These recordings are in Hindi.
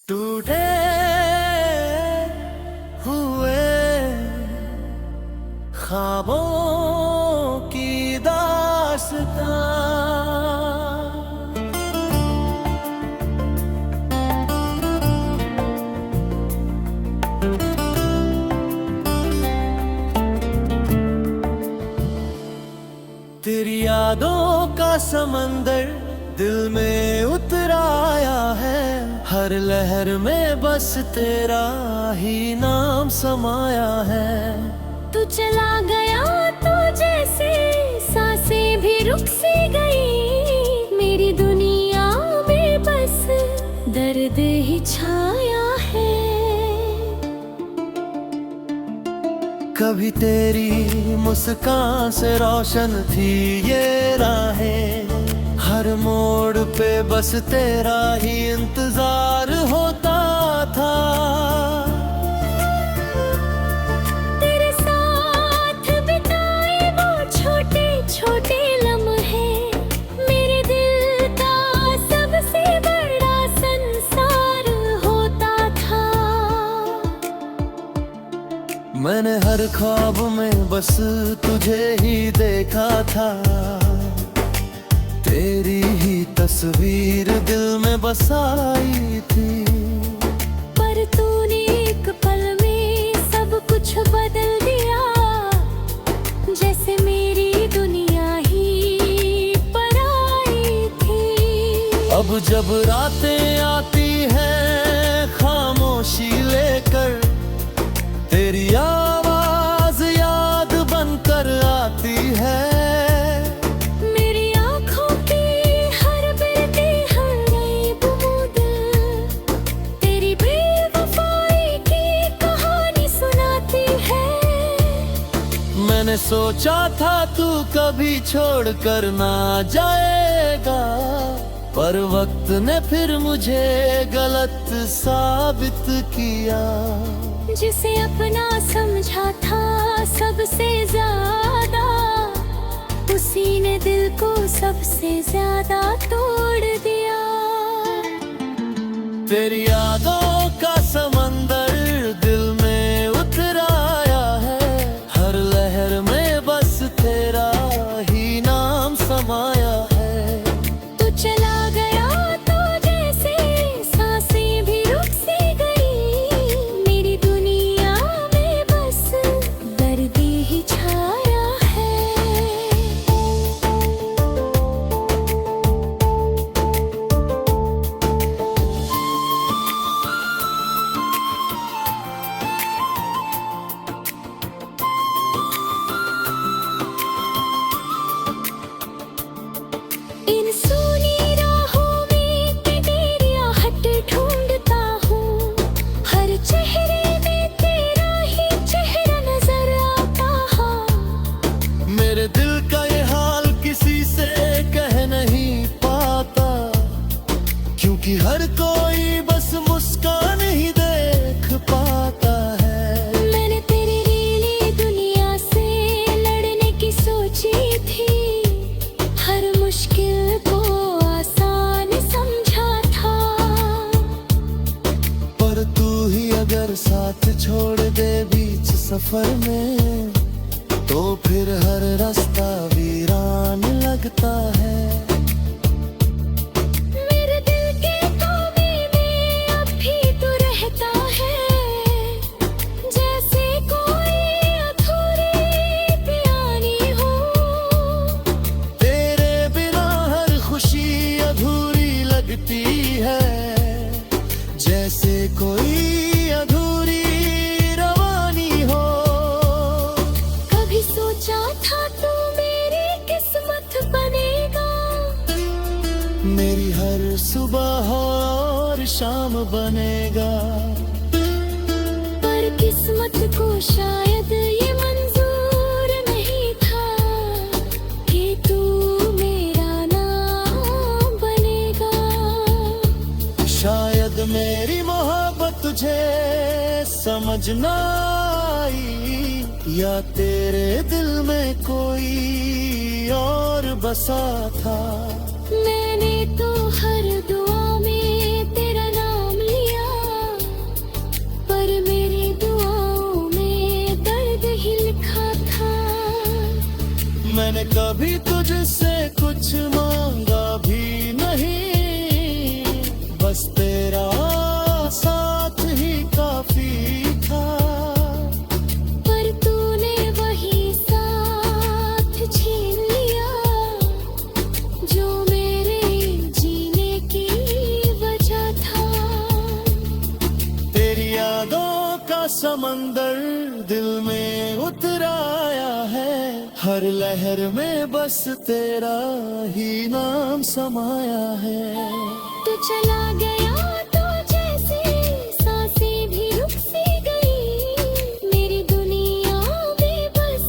टूटे हुए ख्वाबों की दास्तां। तेरी यादों का समंदर दिल में उतर आया है, हर लहर में बस तेरा ही नाम समाया है। तू चला गया तो जैसे सांसें भी रुक सी गई, मेरी दुनिया में बस दर्द ही छाया है। कभी तेरी मुस्कान से रोशन थी ये राहें, हर मोड़ पे बस तेरा ही इंतजार होता था। तेरे साथ बिताए वो छोटे छोटे लम्हे, मेरे दिल का सबसे बड़ा संसार होता था। मैंने हर ख्वाब में बस तुझे ही देखा था, तेरी ही तस्वीर दिल में बसाई थी। पर तूने एक पल में सब कुछ बदल दिया, जैसे मेरी दुनिया ही पराई थी। अब जब रातें आती हैं खामोशी लेकर, तेरी आवाज याद बनकर आती है। मैंने सोचा था तू कभी छोड़ कर ना जाएगा, पर वक्त ने फिर मुझे गलत साबित किया। जिसे अपना समझा था सबसे ज्यादा, उसी ने दिल को सबसे ज्यादा तोड़ दिया। तेरी यादों का समंदर दिल में उतर आया है, हर लहर में बस तेरा ही नाम समाया है। तू चला गया तो जैसे सांसें भी रुक सी गई, मेरी दुनिया में बस दर्द ही छाया है। इन सूनी राहों में तेरी आहट ढूंढता हूँ, हर चेहरे में तेरा ही चेहरा नजर आता है। मेरे दिल का ये हाल किसी से कह नहीं पाता, क्योंकि हर कोई बस मुस्कान ही देख पाता है। मैंने तेरी नीली दुनिया से लड़ने की सोची थी, हर मुश्किल को आसान समझा था। पर तू ही अगर साथ छोड़ दे बीच सफर में, तो फिर हर रास्ता वीरान लगता है। मेरे दिल के कोने में अब भी तू रहता है, जैसे कोई अधूरी पियानी हो। तेरे बिना हर खुशी अधूरी लगती है, जैसे कोई अधूरी रवानी हो। कभी सोचा था तू मेरी किस्मत बनेगा, मेरी हर सुबह और शाम बनेगा। पर किस्मत को शायद ये मंजूर नहीं था कि तू मेरा नाम बनेगा। शायद मेरी मोहब्बत तुझे समझ ना आई, या तेरे दिल में कोई और बसा था। मैंने तो हर दुआ में तेरा नाम लिया, बस तेरा साथ ही काफी था। पर तूने वही साथ छीन लिया जो मेरे जीने की वजह था। तेरी यादों का समंदर दिल में उतर आया है, हर लहर में बस तेरा ही नाम समाया है। तू चला गया तो जैसे सांसें भी रुक सी गई, मेरी दुनिया में बस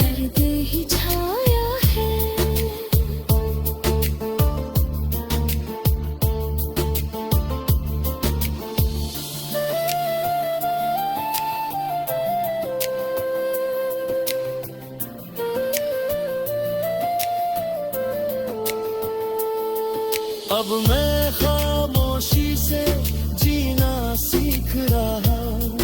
दर्द ही छाया है। अब मैं खामोशी से जीना सीख रहा हूँ,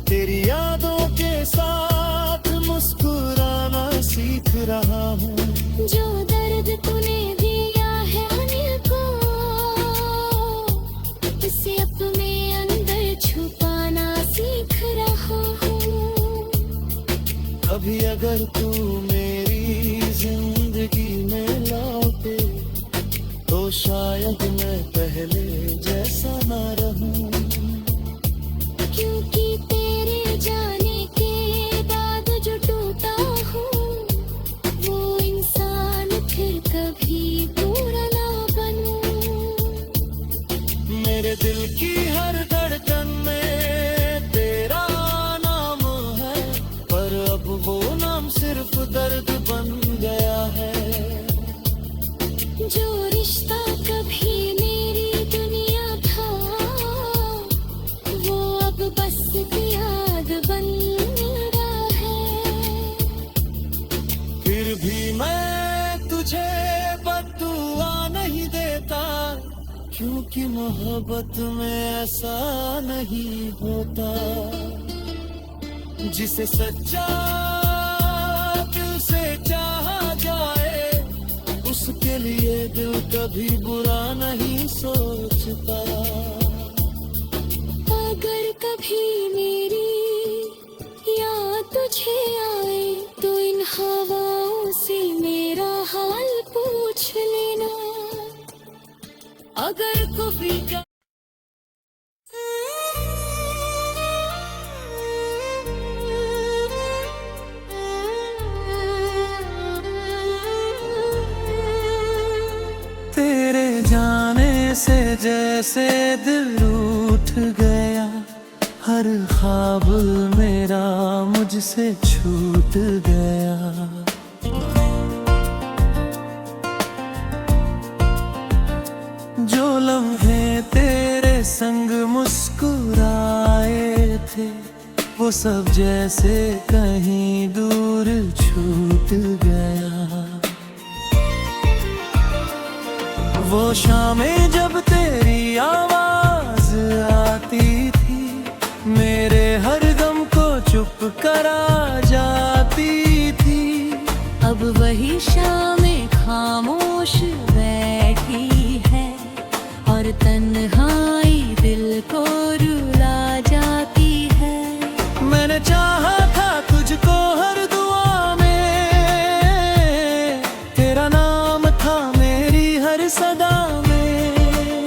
तेरी यादों के साथ मुस्कुराना सीख रहा हूँ। जो दर्द तूने दिया है अनिल को, उसे अपने अंदर छुपाना सीख रहा हूँ। अभी अगर तू मेरी जिंदगी में लौटे तो शायद मैं पहले जैसा ना रहूं। क्योंकि तेरे जाने के बाद जो टूटा हूँ, वो इंसान फिर कभी पूरा ना बनूं। मेरे दिल की हर धड़कन में तेरा नाम है, पर अब वो नाम सिर्फ दर्द बन गया है। जो रिश्ता कभी मेरी दुनिया था, वो अब बस याद बन रहा है। फिर भी मैं तुझे बद्दुआ नहीं देता, क्योंकि मोहब्बत में ऐसा नहीं होता। जिसे सच्चा दिल से चाहा जाए, उसके लिए दिल कभी बुरा नहीं सोचता। अगर कभी मेरी याद तुझे आए, तो इन हवाओं से मेरा हाल पूछ लेना। अगर कभी का तेरे जाने से जैसे दिल रूठ गया, हर ख्वाब मेरा मुझसे छूट गया। जो लम्हे तेरे संग मुस्कुराए थे, वो सब जैसे कहीं दूर छूट गया। वो शामें जब तेरी आवाज आती थी, मेरे हर गम को चुप करा जाती थी। अब वही शामें खामोश बैठी है, और तन्हाई दिल को रुला जाती है। मैंने चाहा था तुझको हर दुआ में, तेरा नाम था मेरी हर सदा में।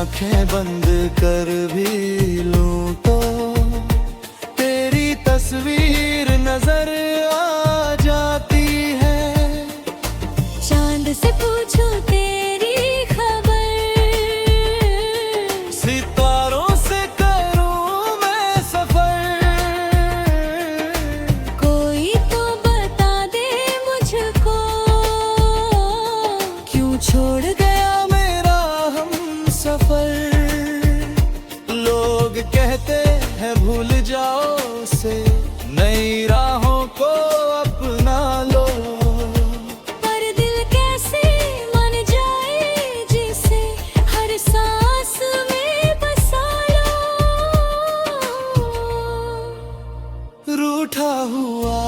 आंखें बंद कर भी लूं तो तेरी तस्वीर नजर आ जाती है। चांद से पूछो तेरी खबर, सितारों से करूं मैं सफर, कोई तो बता दे मुझको क्यों छोड़ गया मेरा हम सफर। लोग कहते हैं भूल जाओ से, नई राहों को अपना लो, पर दिल कैसे मान जाए जिसे हर सांस में बसा लो। रूठा हुआ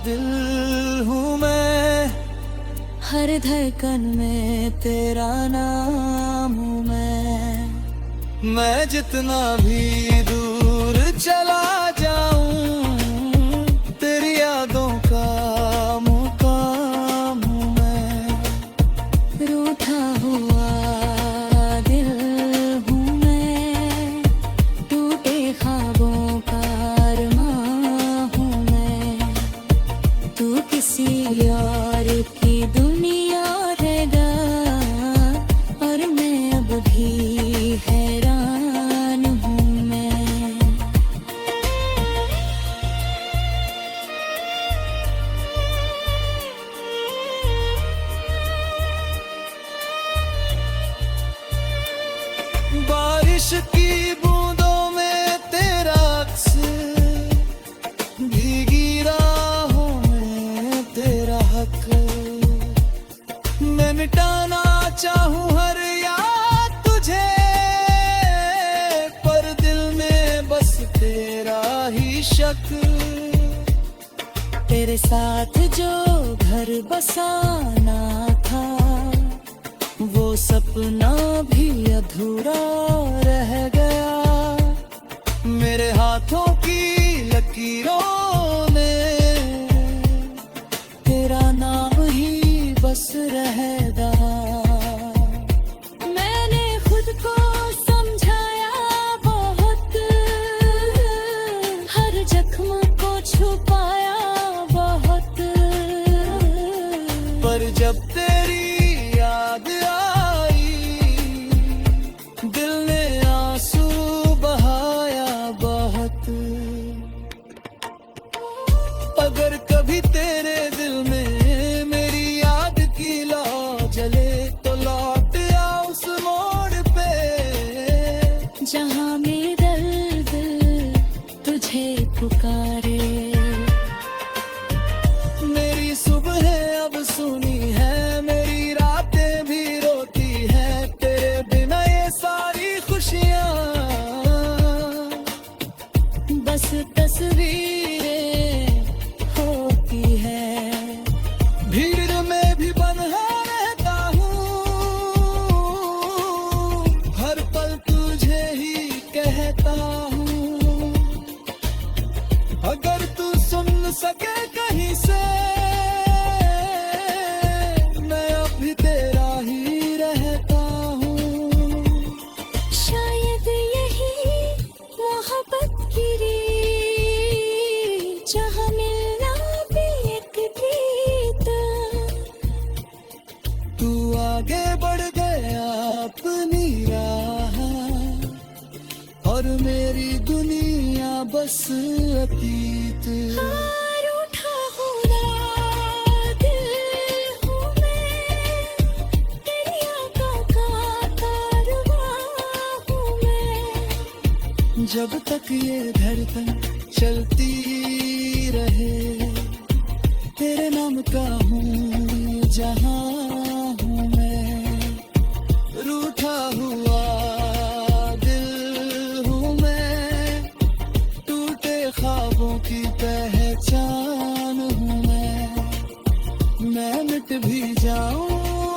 दिल हूँ मैं, हर धड़कन में तेरा नाम हूँ मैं जितना भी दूर चला जाऊं तेरी यादों का मुकाम हूँ मैं। रूठा हुआ दिल हूँ मैं, टूटे ख्वाबों का अरमां हूँ मैं। तू किसी और की दुनिया रहेगा और मैं अब भी हैरान हूँ मैं। बारिश की बूंदों में तेरा अक्स, भीगी राहों में तेरा हक, मैं मिटाना चाहूं हर याद तुझे, पर दिल में बस तेरा ही शक। तेरे साथ जो घर बसाना था वो सपना भी अधूरा रह गया। मेरे हाथों की लकीरों में तेरा नाम ही बस रहेगा। मैंने खुद को समझाया बहुत, हर जख्म को छुपाया बहुत, पर जब तेरी याद आई दिल ने आंसू बहाया बहुत। अगर कभी तेरे दिल में मेरी याद की लौ जले तो लौट आ उस मोड़ पे जहाँ मेरा दिल तुझे पुकारे। मेरी सुबह अब सुनी है, मेरी रातें भी रोती है, तेरे बिना ये सारी खुशियाँ बस तस्वीरें होती है। भीड़ में भी बंधा रहता हूँ, हर पल तुझे ही कहता हूँ। अगर तू सुन सके कहीं से मैं अभी तेरा ही रहता हूँ। शायद यही मोहब्बत की रीत, जहाँ मिलना भी एक गीत। तू आगे बढ़ गया अपनी राह और मेरी दुनिया बस अतीत। रूठा हुआ दिल हूँ मैं, तेरी आँखों का कारवां हूँ मैं। जब तक ये धड़कन चलती रहे तेरे नाम का हूँ जहाँ हूँ मैं। रूठा हुआ दिल हूँ मैं, टूटे ख्वाबों की पहचान हूँ मैं मिट भी जाऊँ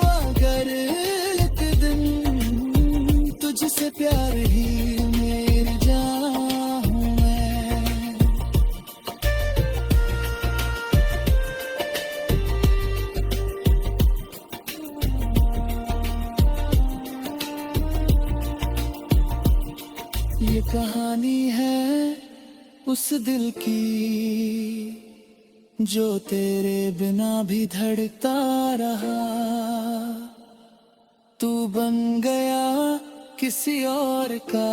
अगर एक दिन तुझसे प्यार ही मेरी जान हूँ मैं। ये कहानी है उस दिल की जो तेरे बिना भी धड़कता रहा। तू बन गया किसी और का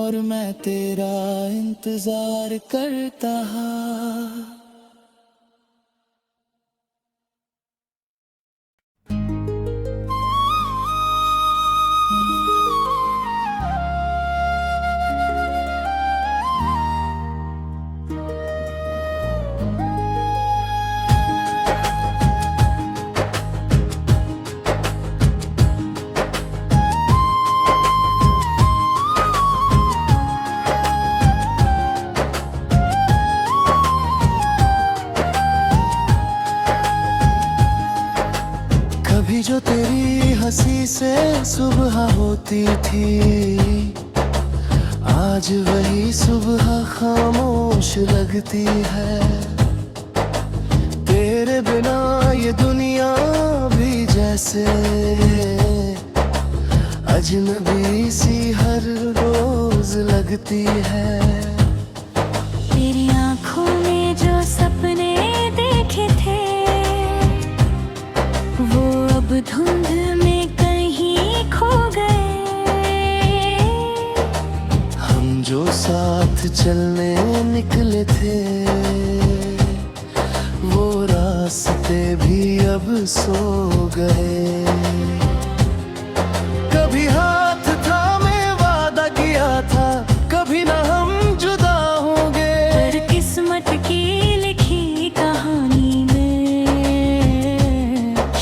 और मैं तेरा इंतजार करता। कभी जो तेरी हंसी से सुबह होती थी, आज वही सुबह खामोश लगती है। तेरे बिना ये दुनिया भी जैसे अजनबी सी हर रोज लगती है। तेरी आंखों में जो सपने देखे थे वो अब धुंध में कहीं खो गए। हम जो साथ चलने निकले थे वो रास्ते भी अब सो गए। कभी हाथ थामे वादा किया था, कभी ना हम जुदा होंगे। पर किस्मत की लिखी कहानी में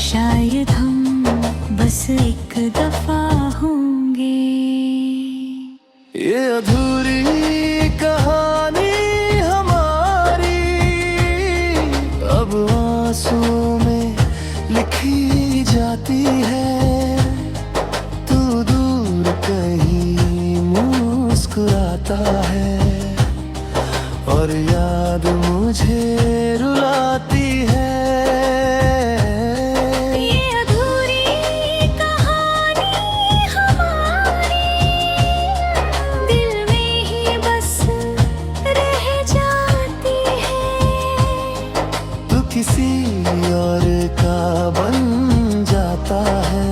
शायद हम बस एक दफा होंगे। ये अधूरी कहानी हमारी अब आंसुओं में लिखी जाती है। तू दूर कहीं मुस्कुराता है और याद मुझे रुलाती है। ये अधूरी कहानी हमारी दिल में ही बस रह जाती है। तू किसी और का बन जाता है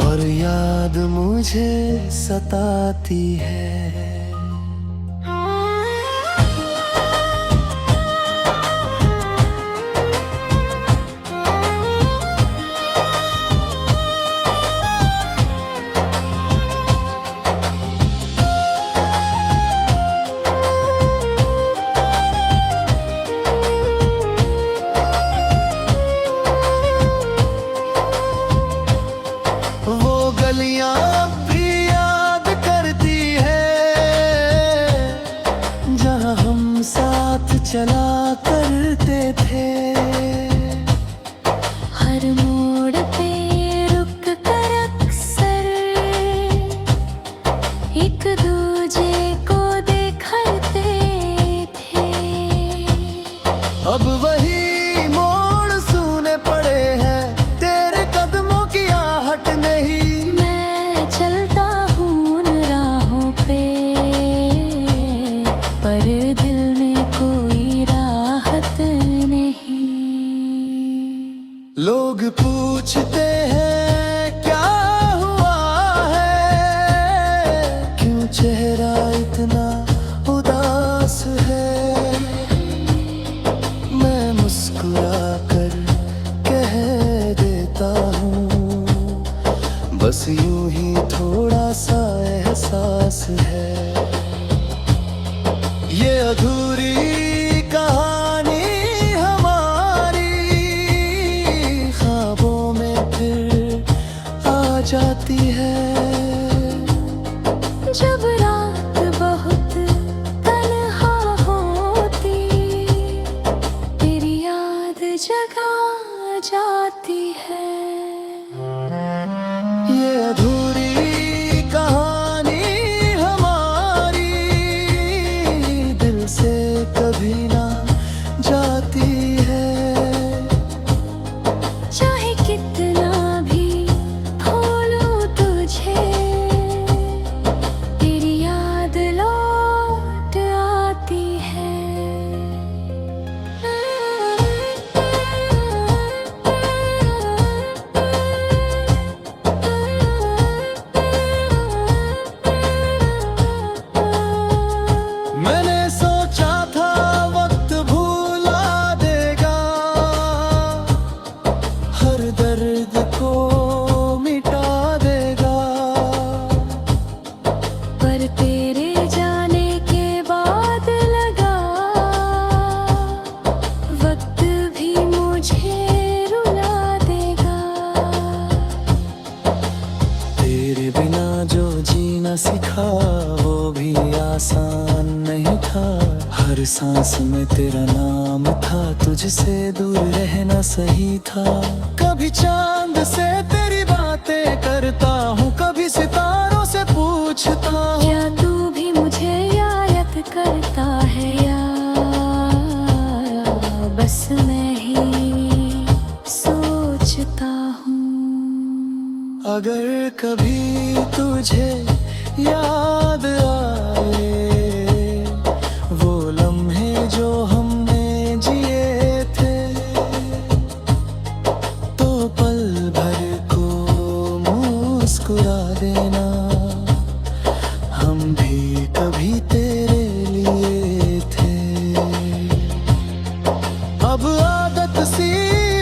और याद मुझे सताती है। वो गलियां भी याद करती है जहां हम साथ चला करते थे। हर मोड़ पे रुक कर अक्सर एक दूजे को देखते थे। अब वही मोड़ सुने पड़े हैं, तेरे कदमों की आहट नहीं। मैं चलता हूँ उन राहों पे पर दिल में कोई राहत नहीं। लोग पूछते हैं क्या हुआ है, क्यों चेहरा इतना उदास है। मैं मुस्कुरा कर कह देता हूँ बस यूं ही थोड़ा सा एहसास है। ये अधूरी कहानी हमारी ख्वाबों में फिर आ जाती है। जब रात बहुत तन्हा होती तेरी याद जगा जाती है। ये अधूरी कहानी हमारी दिल से कभी ना जाती है। चाहे कितना भी भूलूं तुझे सांस में तेरा नाम था, तुझसे दूर रहना सही था। कभी चांद से तेरी बातें करता हूँ, कभी सितारों से पूछता हूँ, क्या तू भी मुझे याद करता है या बस मैं ही सोचता हूँ। अगर कभी तुझे याद आए वो लम्हे जो हमने जिए थे, तो पल भर को मुस्कुरा देना, हम भी कभी तेरे लिए थे। अब आदत सी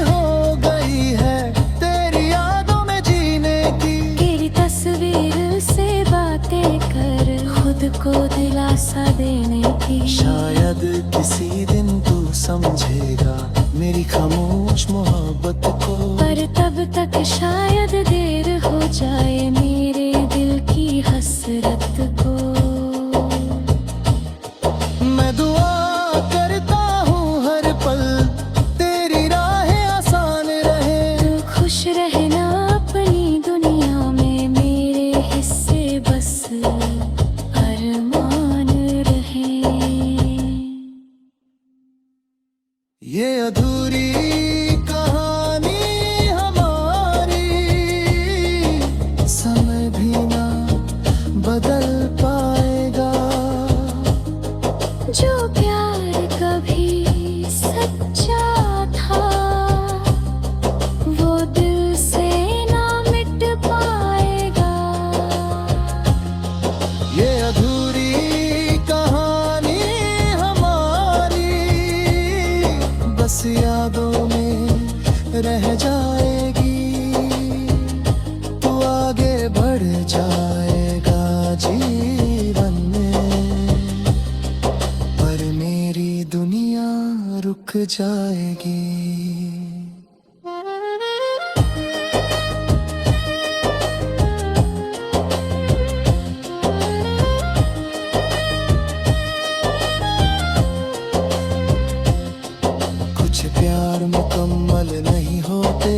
हो गई है तेरी यादों में जीने की, तेरी तस्वीर से बातें कर खुद को दिलासा देने की। शायद किसी दिन तू समझेगा मेरी खामोश मोहब्बत को, पर तब तक शायद देर हो जाए मेरे दिल की हसरत को। मैं दुआ करता हूँ हर पल तेरी राहें आसान रहे, तू खुश रहना अपनी दुनिया में, मेरे हिस्से बस अरमान रहे। ये अधूरी कहानी हमारी समय भी ना बदल पाएगा। जो प्यार कभी सच्चा था वो दिल से ना मिट पाएगा। ये अधूरी कहानी हमारी बस यादों में रह जाएगी, तू आगे बढ़ जाएगा जीवन में, पर मेरी दुनिया रुक जाएगी। कुछ प्यार मुकम्मल नहीं होते।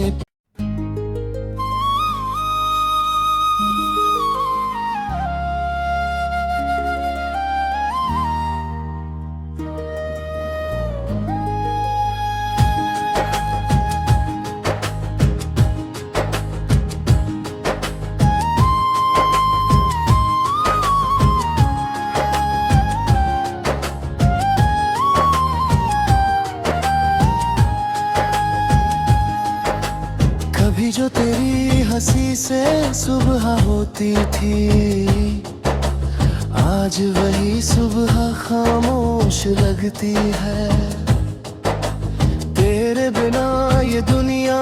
कभी जो तेरी हंसी से सुबह होती थी, आज वही सुबह खामोश लगती है। तेरे बिना ये दुनिया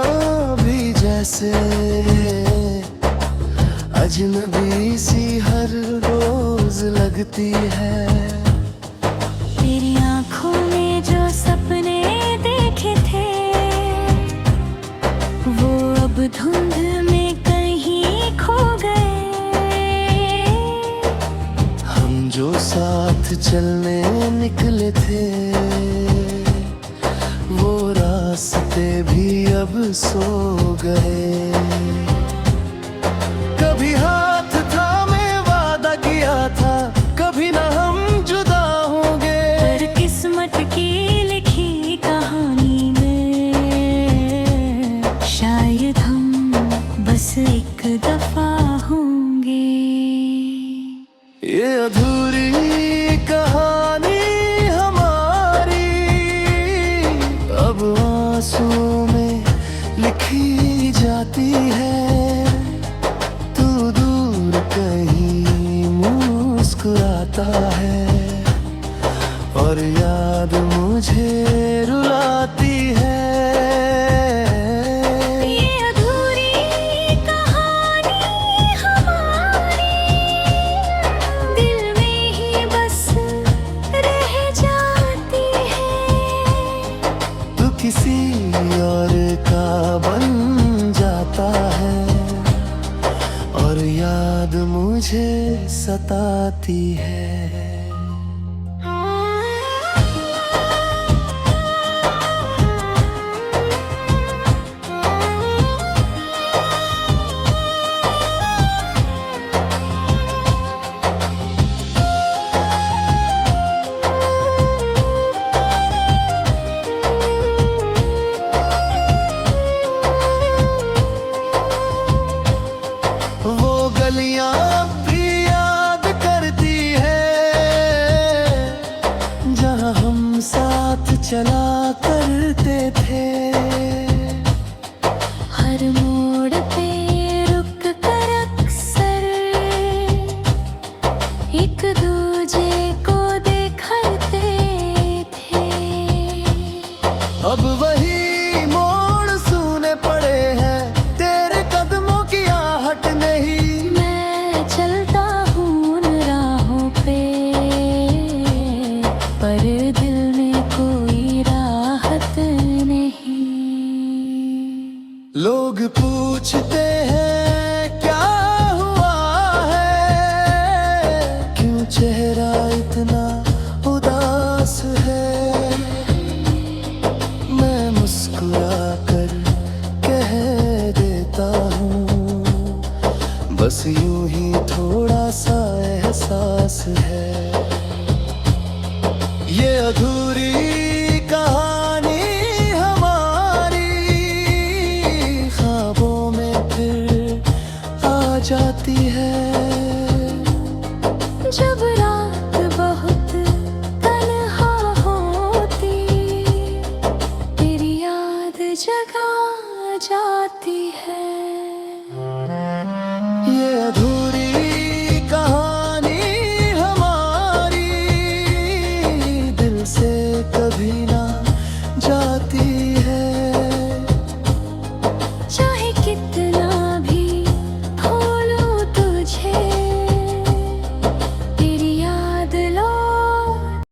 भी जैसे अजनबी सी हर रोज लगती है। तेरी आंखों में जो सपने देखे थे वो अब धुंध में कहीं खो गए। हम जो साथ चलने निकले थे वो रास्ते भी अब सो गए। कभी हाथ थामे वादा किया था, कभी ना हम जुदा होंगे, पर किस्मत की लिखी कहानी में शायद हम बस एक दफा होंगे। ये अधूरी कहानी हमारी अब आंसुओं में लिखी जाती है। तू दूर कहीं मुस्कुराता है और याद मुझे रुलाती है। ये अधूरी कहानी हमारी दिल में ही बस रह जाती है। तू किसी और का बन जाता है और याद मुझे सताती है। मोड़ पे रुक कर अक्सर एक दूजे को देखते थे। अब वही मोड़ सूने पड़े हैं, तेरे कदमों की आहट नहीं। मैं चलता हूँ उन राहों पे, पर दिल में कोई राहत नहीं। लोग पूछते हैं क्या हुआ है, क्यों चेहरा इतना उदास है। मैं मुस्कुरा कर कह देता हूँ, बस यूं ही थोड़ा सा एहसास है। ये अधूरी कहानी ख्वाबों में फिर आ जाती है।